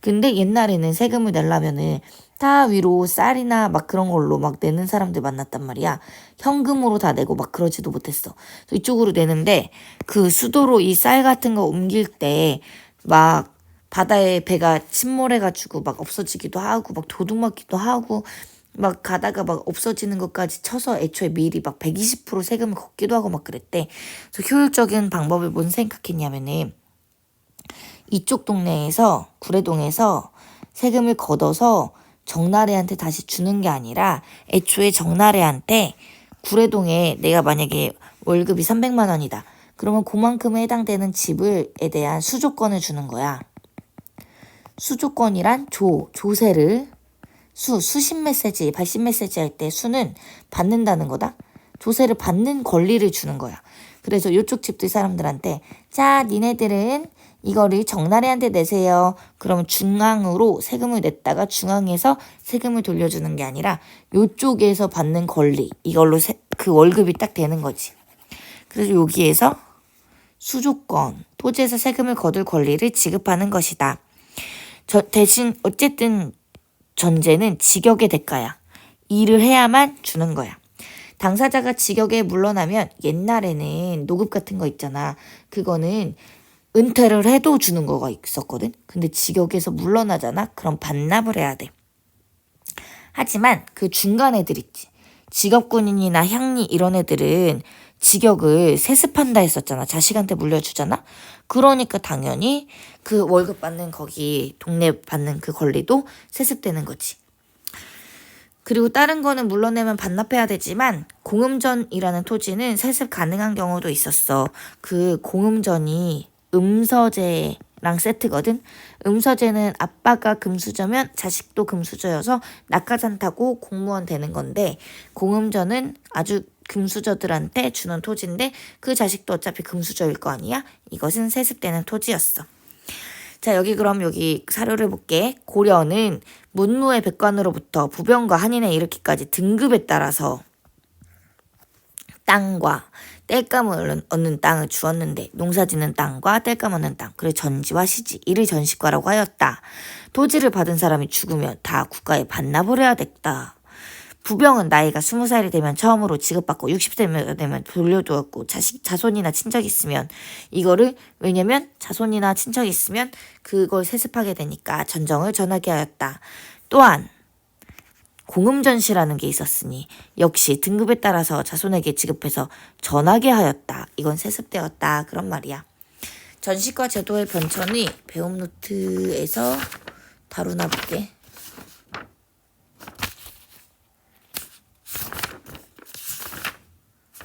근데 옛날에는 세금을 내려면은 다 위로 쌀이나 막 그런 걸로 막 내는 사람들 만났단 말이야. 현금으로 다 내고 막 그러지도 못했어. 이쪽으로 내는데 그 수도로 이 쌀 같은 거 옮길 때 막 바다에 배가 침몰해가지고 막 없어지기도 하고 막 도둑 맞기도 하고 막 가다가 막 없어지는 것까지 쳐서 애초에 미리 막 120% 세금을 걷기도 하고 막 그랬대. 그래서 효율적인 방법을 뭔 생각했냐면은 이쪽 동네에서 구례동에서 세금을 걷어서 정나래한테 다시 주는 게 아니라 애초에 정나래한테 구례동에 내가 만약에 월급이 300만 원이다. 그러면 그만큼에 해당되는 집에 대한 수조권을 주는 거야. 수조권이란 조세를 수십 메시지, 80 메시지 할 때 수는 받는다는 거다. 조세를 받는 권리를 주는 거야. 그래서 이쪽 집들 사람들한테 자, 니네들은 이거를 정나래한테 내세요. 그러면 중앙으로 세금을 냈다가 중앙에서 세금을 돌려주는 게 아니라 이쪽에서 받는 권리, 이걸로 그 월급이 딱 되는 거지. 그래서 여기에서 수조권, 토지에서 세금을 거둘 권리를 지급하는 것이다. 대신 어쨌든 전제는 직역의 대가야. 일을 해야만 주는 거야. 당사자가 직역에 물러나면 옛날에는 노급 같은 거 있잖아. 그거는 은퇴를 해도 주는 거가 있었거든. 근데 직역에서 물러나잖아. 그럼 반납을 해야 돼. 하지만 그 중간 애들 있지. 직업군인이나 향리 이런 애들은 직역을 세습한다 했었잖아. 자식한테 물려주잖아. 그러니까 당연히 그 월급 받는 거기 동네 받는 그 권리도 세습되는 거지. 그리고 다른 거는 물러내면 반납해야 되지만 공음전이라는 토지는 세습 가능한 경우도 있었어. 그 공음전이 음서제랑 세트거든. 음서제는 아빠가 금수저면 자식도 금수저여서 낙하산 타고 공무원 되는 건데 공음전은 아주 금수저들한테 주는 토지인데 그 자식도 어차피 금수저일 거 아니야? 이것은 세습되는 토지였어. 자, 여기 사료를 볼게. 고려는 문무의 백관으로부터 부병과 한인에 이르기까지 등급에 따라서 땅과 땔감을 얻는 땅을 주었는데 농사짓는 땅과 땔감 얻는 땅, 그래 전지와 시지, 이를 전시과라고 하였다. 토지를 받은 사람이 죽으면 다 국가에 반납을 해야 됐다. 부병은 나이가 20살이 되면 처음으로 지급받고 60세 되면 돌려두었고 자손이나 친척이 있으면 이거를 왜냐면 자손이나 친척이 있으면 그걸 세습하게 되니까 전정을 전하게 하였다. 또한 공음전시라는 게 있었으니 역시 등급에 따라서 자손에게 지급해서 전하게 하였다. 이건 세습되었다. 그런 말이야. 전시과 제도의 변천이 배움 노트에서 다루나 볼게.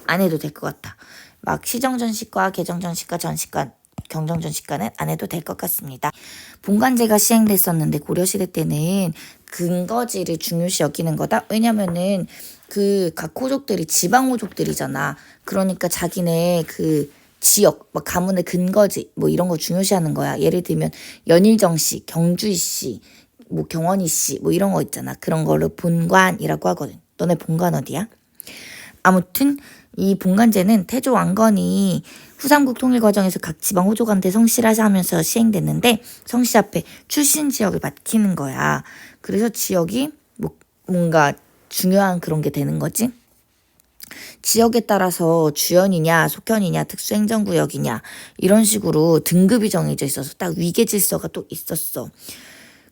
안 해도 될 것 같아. 막 시정전시과, 개정전시과, 전시과, 경정전시과는 안 해도 될 것 같습니다. 본관제가 시행됐었는데 고려시대 때는 근거지를 중요시 여기는 거다. 왜냐면은 그 각 호족들이 지방호족들이잖아. 그러니까 자기네 그 지역, 막 가문의 근거지 뭐 이런 거 중요시하는 거야. 예를 들면 연일정씨, 경주씨, 뭐 경원이씨 뭐 이런 거 있잖아. 그런 거를 본관이라고 하거든. 너네 본관 어디야? 아무튼 이 본관제는 태조 왕건이 후삼국 통일 과정에서 각 지방 호족한테 성씨하면서 시행됐는데 성씨 앞에 출신 지역을 맡기는 거야. 그래서 지역이 뭔가 중요한 그런 게 되는 거지. 지역에 따라서 주연이냐 속현이냐 특수행정구역이냐 이런 식으로 등급이 정해져 있어서 딱 위계질서가 또 있었어.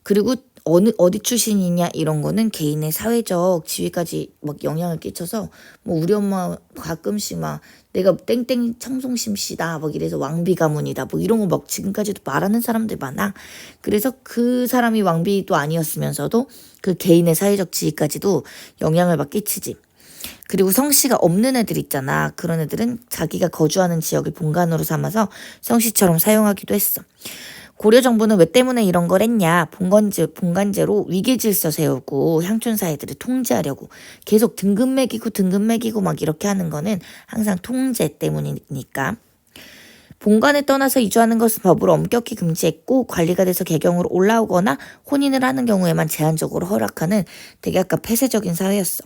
그리고 어디 출신이냐 이런 거는 개인의 사회적 지위까지 막 영향을 끼쳐서 뭐 우리 엄마 가끔씩 막 내가 땡땡 청송심 씨다 막 이래서 왕비 가문이다 뭐 이런 거 막 지금까지도 말하는 사람들 많아. 그래서 그 사람이 왕비도 아니었으면서도 그 개인의 사회적 지위까지도 영향을 막 끼치지. 그리고 성씨가 없는 애들 있잖아. 그런 애들은 자기가 거주하는 지역을 본관으로 삼아서 성씨처럼 사용하기도 했어. 고려 정부는 왜 때문에 이런 걸 했냐. 본관제로 위계질서 세우고 향촌 사회들을 통제하려고 계속 등급 매기고 막 이렇게 하는 거는 항상 통제 때문이니까. 본관을 떠나서 이주하는 것은 법으로 엄격히 금지했고 관리가 돼서 개경으로 올라오거나 혼인을 하는 경우에만 제한적으로 허락하는 되게 약간 폐쇄적인 사회였어.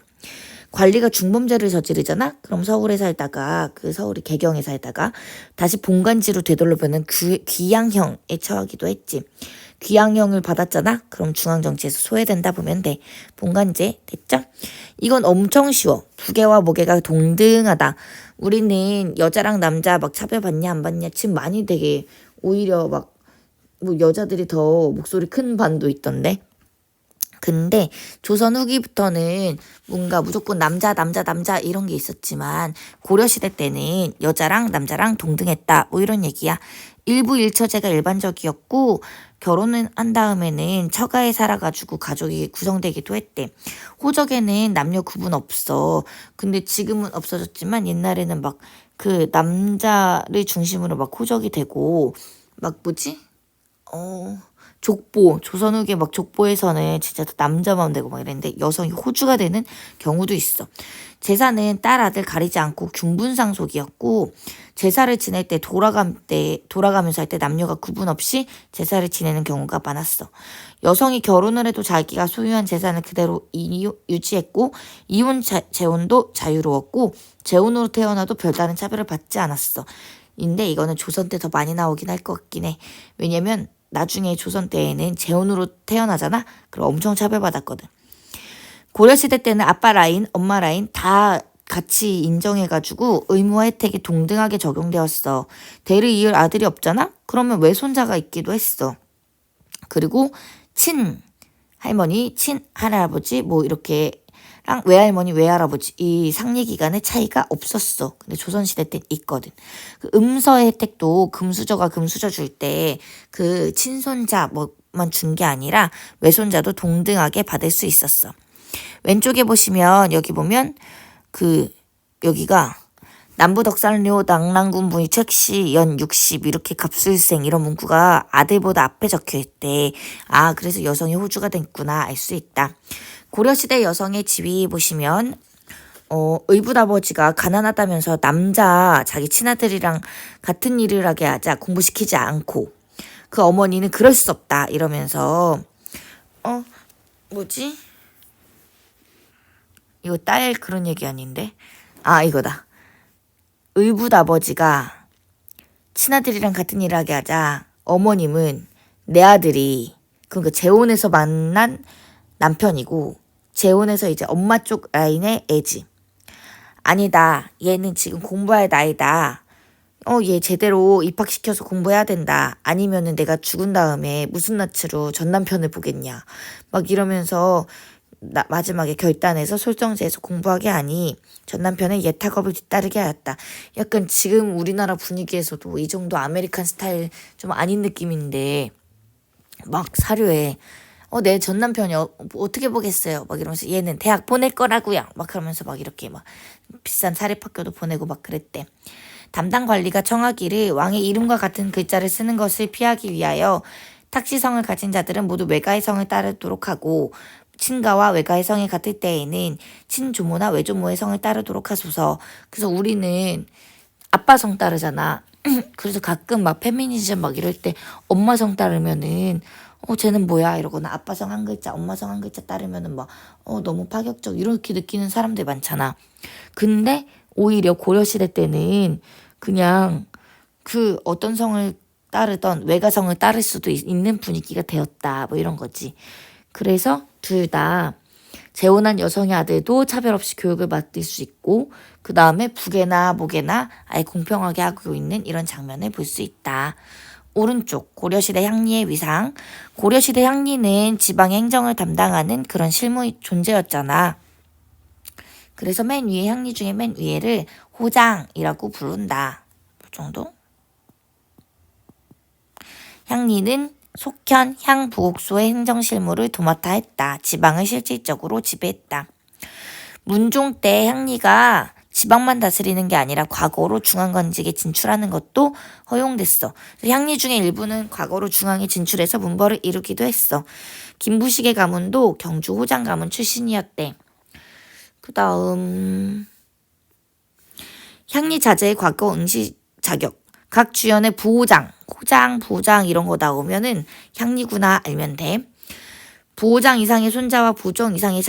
관리가 중범죄를 저지르잖아? 그럼 서울에 살다가 서울이 개경에 살다가 다시 본관지로 되돌려보는 귀양형에 처하기도 했지. 귀양형을 받았잖아? 그럼 중앙정치에서 소외된다 보면 돼. 본관제 됐죠? 이건 엄청 쉬워. 부계와 모계가 동등하다. 우리는 여자랑 남자 막 차별받냐 안 받냐 지금 많이 되게 오히려 막 뭐 여자들이 더 목소리 큰 반도 있던데. 근데 조선 후기부터는 뭔가 무조건 남자 이런 게 있었지만 고려시대 때는 여자랑 남자랑 동등했다 뭐 이런 얘기야. 일부 일처제가 일반적이었고 결혼을 한 다음에는 처가에 살아가지고 가족이 구성되기도 했대. 호적에는 남녀 구분 없어. 근데 지금은 없어졌지만 옛날에는 막 그 남자를 중심으로 막 호적이 되고 막 뭐지? 족보, 조선 후기 막 족보에서는 진짜 남자만 되고 막 이랬는데 여성이 호주가 되는 경우도 있어. 제사는 딸 아들 가리지 않고 균분상속이었고 제사를 지낼 때 돌아가면서 할 때 남녀가 구분 없이 제사를 지내는 경우가 많았어. 여성이 결혼을 해도 자기가 소유한 재산을 그대로 유지했고 재혼도 자유로웠고 재혼으로 태어나도 별다른 차별을 받지 않았어. 근데 이거는 조선 때 더 많이 나오긴 할 것 같긴 해. 왜냐면 나중에 조선 때에는 재혼으로 태어나잖아? 그럼 엄청 차별받았거든. 고려시대 때는 아빠 라인, 엄마 라인 다 같이 인정해가지고 의무와 혜택이 동등하게 적용되었어. 대를 이을 아들이 없잖아? 그러면 외손자가 있기도 했어. 그리고 친 할머니, 친 할아버지 뭐 이렇게 랑 외할머니, 외할아버지 이 상리 기간의 차이가 없었어. 근데 조선시대 때 있거든. 그 음서의 혜택도 금수저가 금수저 줄 때 그 친손자 뭐만 준 게 아니라 외손자도 동등하게 받을 수 있었어. 왼쪽에 보시면 여기 보면 그 여기가 남부덕산료 낙랑군 부의 책시 연 60 이렇게 갑술생 이런 문구가 아들보다 앞에 적혀 있대. 아 그래서 여성이 호주가 됐구나 알 수 있다. 고려시대 여성의 지위 보시면 의붓아버지가 가난하다면서 남자 자기 친아들이랑 같은 일을 하게 하자 공부시키지 않고 그 어머니는 그럴 수 없다 이러면서 뭐지? 이거 딸 그런 얘기 아닌데? 아 이거다. 의붓아버지가 친아들이랑 같은 일을 하게 하자 어머님은 내 아들이 그러니까 재혼해서 만난 남편이고 재혼해서 이제 엄마 쪽 라인의 애지. 아니다. 얘는 지금 공부할 나이다. 얘 제대로 입학시켜서 공부해야 된다. 아니면은 내가 죽은 다음에 무슨 낯으로 전 남편을 보겠냐. 막 이러면서 마지막에 결단해서 솔정제에서 공부하게 하니 전 남편은 예탁업을 뒤따르게 하였다. 약간 지금 우리나라 분위기에서도 이 정도 아메리칸 스타일 좀 아닌 느낌인데 막 사료에 내 전 남편이 어떻게 보겠어요. 막 이러면서 얘는 대학 보낼 거라고요. 막 그러면서 막 이렇게 막 비싼 사립학교도 보내고 막 그랬대. 담당 관리가 청하기를 왕의 이름과 같은 글자를 쓰는 것을 피하기 위하여 탁시성을 가진 자들은 모두 외가의 성을 따르도록 하고 친가와 외가의 성이 같을 때에는 친조모나 외조모의 성을 따르도록 하소서. 그래서 우리는 아빠 성 따르잖아. 그래서 가끔 막 페미니즘 막 이럴 때 엄마 성 따르면은 쟤는 뭐야 이러거나 아빠 성 한 글자 엄마 성 한 글자 따르면은 막 너무 파격적 이렇게 느끼는 사람들 많잖아. 근데 오히려 고려시대 때는 그냥 그 어떤 성을 따르던 외가성을 따를 수도 있는 분위기가 되었다 뭐 이런 거지. 그래서 둘 다 재혼한 여성의 아들도 차별 없이 교육을 받을 수 있고 그 다음에 북에나 목에나 아예 공평하게 하고 있는 이런 장면을 볼 수 있다. 오른쪽 고려시대 향리의 위상. 고려시대 향리는 지방의 행정을 담당하는 그런 실무 존재였잖아. 그래서 맨 위에 향리 중에 맨 위에를 호장이라고 부른다. 그 정도? 향리는 속현, 향, 부곡소의 행정실무를 도맡아 했다. 지방을 실질적으로 지배했다. 문종 때 향리가 지방만 다스리는 게 아니라 과거로 중앙관직에 진출하는 것도 허용됐어. 향리 중에 일부는 과거로 중앙에 진출해서 문벌을 이루기도 했어. 김부식의 가문도 경주 호장 가문 출신이었대. 그 다음 향리 자제의 과거 응시 자격. 각 주연의 부호장, 호장, 부호장 이런 거 나오면은 향리구나 알면 돼. 부호장 이상의 손자와 부종 이상의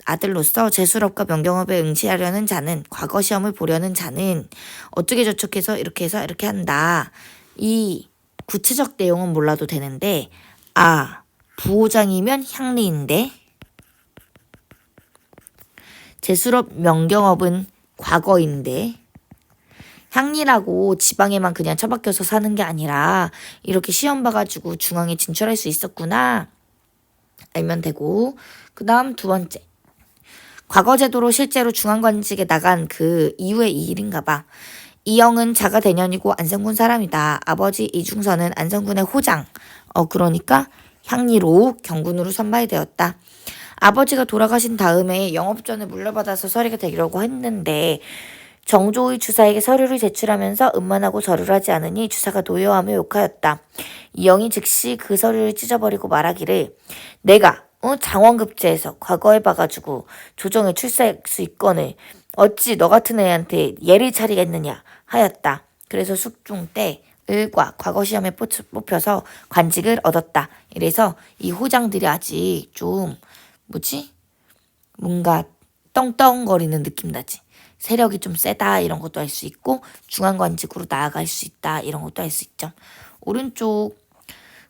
아들로서 제술업과 명경업에 응시하려는 자는 과거 시험을 보려는 자는 어떻게 저촉해서 이렇게 해서 이렇게 한다. 이 구체적 내용은 몰라도 되는데 부호장이면 향리인데 제술업 명경업은 과거인데 향리라고 지방에만 그냥 처박혀서 사는 게 아니라 이렇게 시험 봐가지고 중앙에 진출할 수 있었구나. 알면 되고, 그 다음 두 번째. 과거 제도로 실제로 중앙관직에 나간 그 이후의 이 일인가 봐. 이영은 자가 대년이고 안성군 사람이다. 아버지 이중선은 안성군의 호장. 그러니까 향리로 경군으로 선발이 되었다. 아버지가 돌아가신 다음에 영업전을 물려받아서 서리가 되려고 했는데 정조의 주사에게 서류를 제출하면서 음만하고 절을 하지 않으니 주사가 노여하며 욕하였다. 이영이 즉시 그 서류를 찢어버리고 말하기를 내가 장원급제에서 과거에 봐가지고 조정에 출세할 수 있거늘 어찌 너 같은 애한테 예를 차리겠느냐 하였다. 그래서 숙중 때 을과 과거 시험에 뽑혀서 관직을 얻었다. 이래서 이 호장들이 아직 좀 뭔가 떵떵거리는 느낌 나지. 세력이 좀 세다 이런 것도 알 수 있고 중앙관직으로 나아갈 수 있다 이런 것도 알 수 있죠. 오른쪽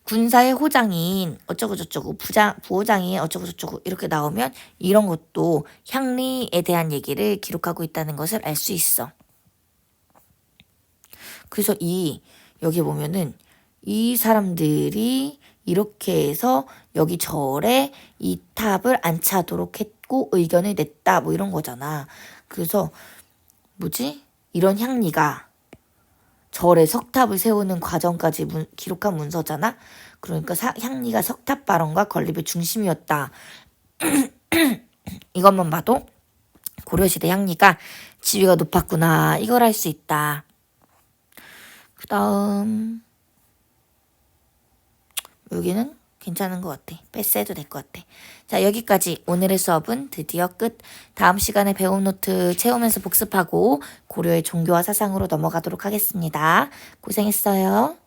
군사의 호장인 어쩌고저쩌고 부호장이 어쩌고저쩌고 이렇게 나오면 이런 것도 향리에 대한 얘기를 기록하고 있다는 것을 알 수 있어. 그래서 여기 보면은 이 사람들이 이렇게 해서 여기 절에 이 탑을 안치하도록 했고 의견을 냈다 뭐 이런 거잖아. 그래서 이런 향리가 절에 석탑을 세우는 과정까지 기록한 문서잖아. 그러니까 향리가 석탑 발언과 건립의 중심이었다. 이것만 봐도 고려시대 향리가 지위가 높았구나 이걸 알 수 있다. 그 다음 여기는 괜찮은 것 같아. 패스해도 될 것 같아. 자, 여기까지 오늘의 수업은 드디어 끝. 다음 시간에 배움 노트 채우면서 복습하고 고려의 종교와 사상으로 넘어가도록 하겠습니다. 고생했어요.